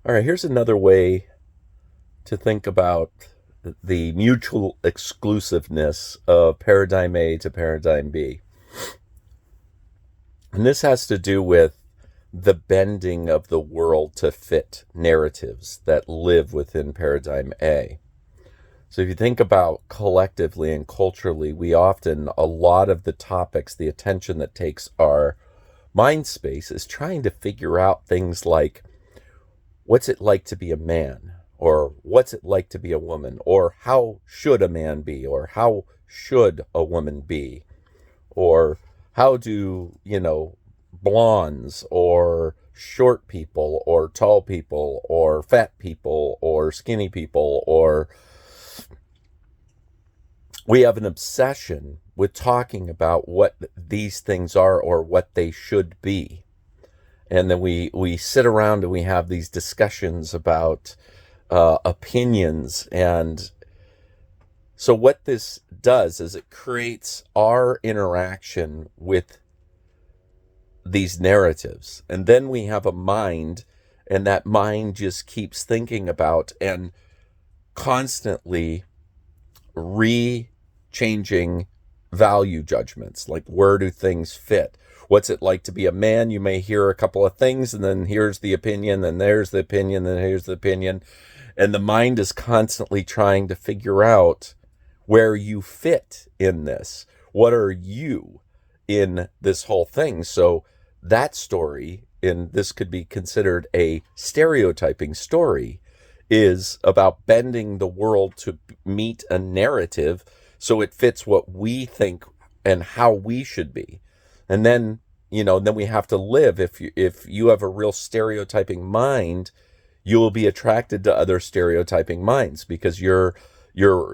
All right, here's another way to think about the mutual exclusiveness of paradigm A to paradigm B. And this has to do with the bending of the world to fit narratives that live within paradigm A. So if you think about collectively and culturally, we often, a lot of the topics, the attention that takes our mind space is trying to figure out things like what's it like to be a man? Or what's it like to be a woman? Or how should a man be? Or how should a woman be? Or how do, blondes or short people or tall people or fat people or skinny people, or we have an obsession with talking about what these things are or what they should be. And then we sit around and we have these discussions about opinions. And so what this does is it creates our interaction with these narratives. And then we have a mind, and that mind just keeps thinking about and constantly re-changing value judgments. Like, where do things fit? What's it like to be a man? You may hear a couple of things, and then here's the opinion, then there's the opinion, then here's the opinion. And the mind is constantly trying to figure out where you fit in this. What are you in this whole thing? So that story, and this could be considered a stereotyping story, is about bending the world to meet a narrative so it fits what we think and how we should be. And then, then we have to live. If you have a real stereotyping mind, you will be attracted to other stereotyping minds because you're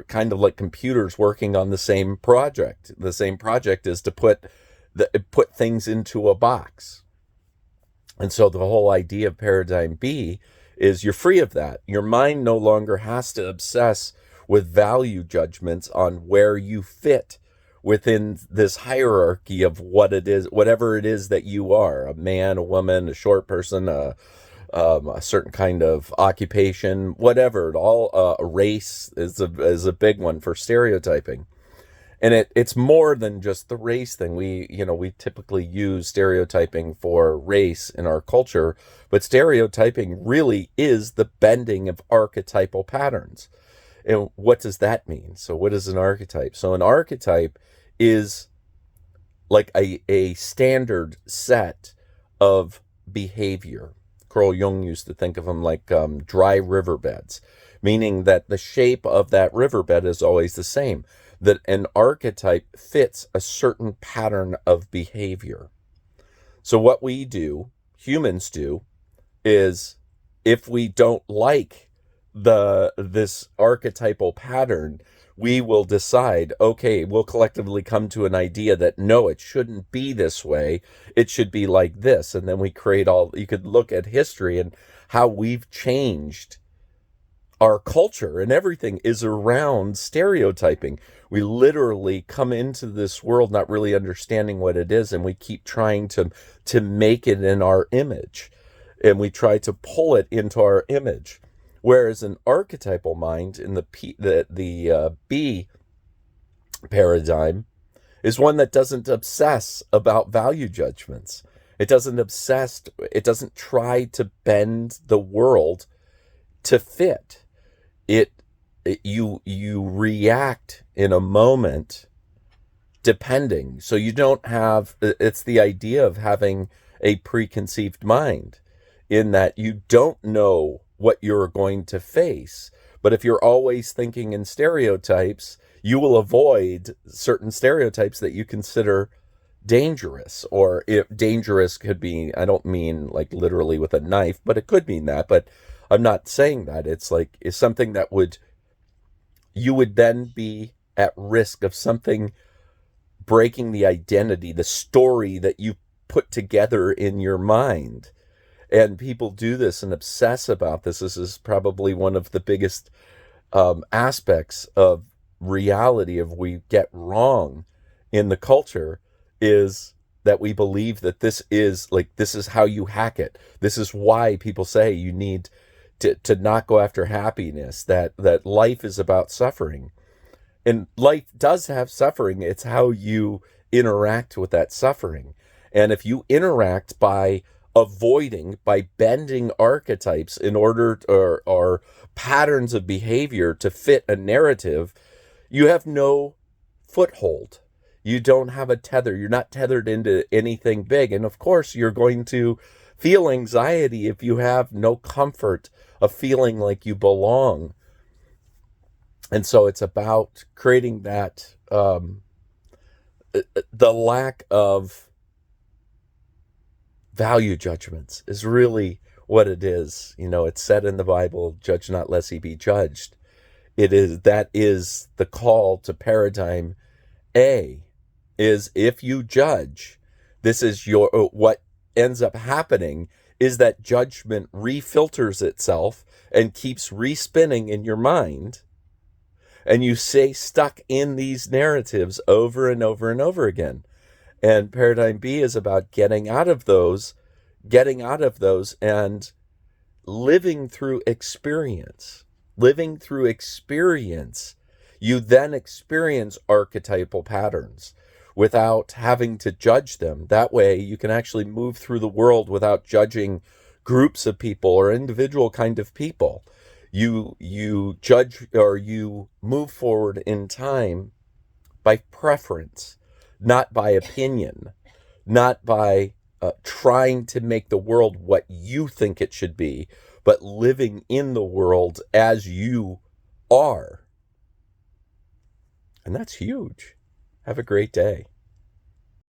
kind of like computers working on the same project. The same project is to put things into a box. And so the whole idea of paradigm B is you're free of that. Your mind no longer has to obsess with value judgments on where you fit within this hierarchy of what it is, whatever it is that you are, a man, a woman, a short person, a certain kind of occupation, whatever. It all a race is a big one for stereotyping. And it's more than just the race thing. We typically use stereotyping for race in our culture, but stereotyping really is the bending of archetypal patterns. And what does that mean? So what is an archetype? So an archetype is like a standard set of behavior. Carl Jung used to think of them like dry riverbeds, meaning that the shape of that riverbed is always the same, that an archetype fits a certain pattern of behavior. So what we do, humans do, is if we don't like this archetypal pattern, we will decide, okay, we'll collectively come to an idea that no, it shouldn't be this way. It should be like this. And then we create you could look at history and how we've changed our culture, and everything is around stereotyping. We literally come into this world not really understanding what it is, and we keep trying to make it in our image, and we try to pull it into our image. Whereas an archetypal mind in the B paradigm is one that doesn't obsess about value judgments. It doesn't try to bend the world to fit. You react in a moment depending. So you don't have, it's the idea of having a preconceived mind, in that you don't know what you're going to face. But if you're always thinking in stereotypes, you will avoid certain stereotypes that you consider dangerous. Or if dangerous could be, I don't mean like literally with a knife, but it could mean that. But I'm not saying that. It's something that you would then be at risk of something breaking the identity, the story that you put together in your mind. And people do this and obsess about this. This is probably one of the biggest aspects of reality of we get wrong in the culture, is that we believe that this is how you hack it. This is why people say you need to not go after happiness, that life is about suffering. And life does have suffering. It's how you interact with that suffering. And if you interact by avoiding, by bending archetypes in order to, or patterns of behavior to fit a narrative, you have no foothold. You don't have a tether. You're not tethered into anything big. And of course, you're going to feel anxiety if you have no comfort of feeling like you belong. And so it's about creating that, the lack of value judgments is really what it is. You know, it's said in the Bible, judge not lest ye be judged. That is the call to paradigm A, is if you judge, this is what ends up happening is that judgment refilters itself and keeps respinning in your mind. And you stay stuck in these narratives over and over and over again. And paradigm B is about getting out of those and living through experience. Living through experience, you then experience archetypal patterns without having to judge them. That way you can actually move through the world without judging groups of people or individual kind of people. You judge, or you move forward in time by preference, not by opinion, not by trying to make the world what you think it should be, but living in the world as you are. And that's huge. Have a great day.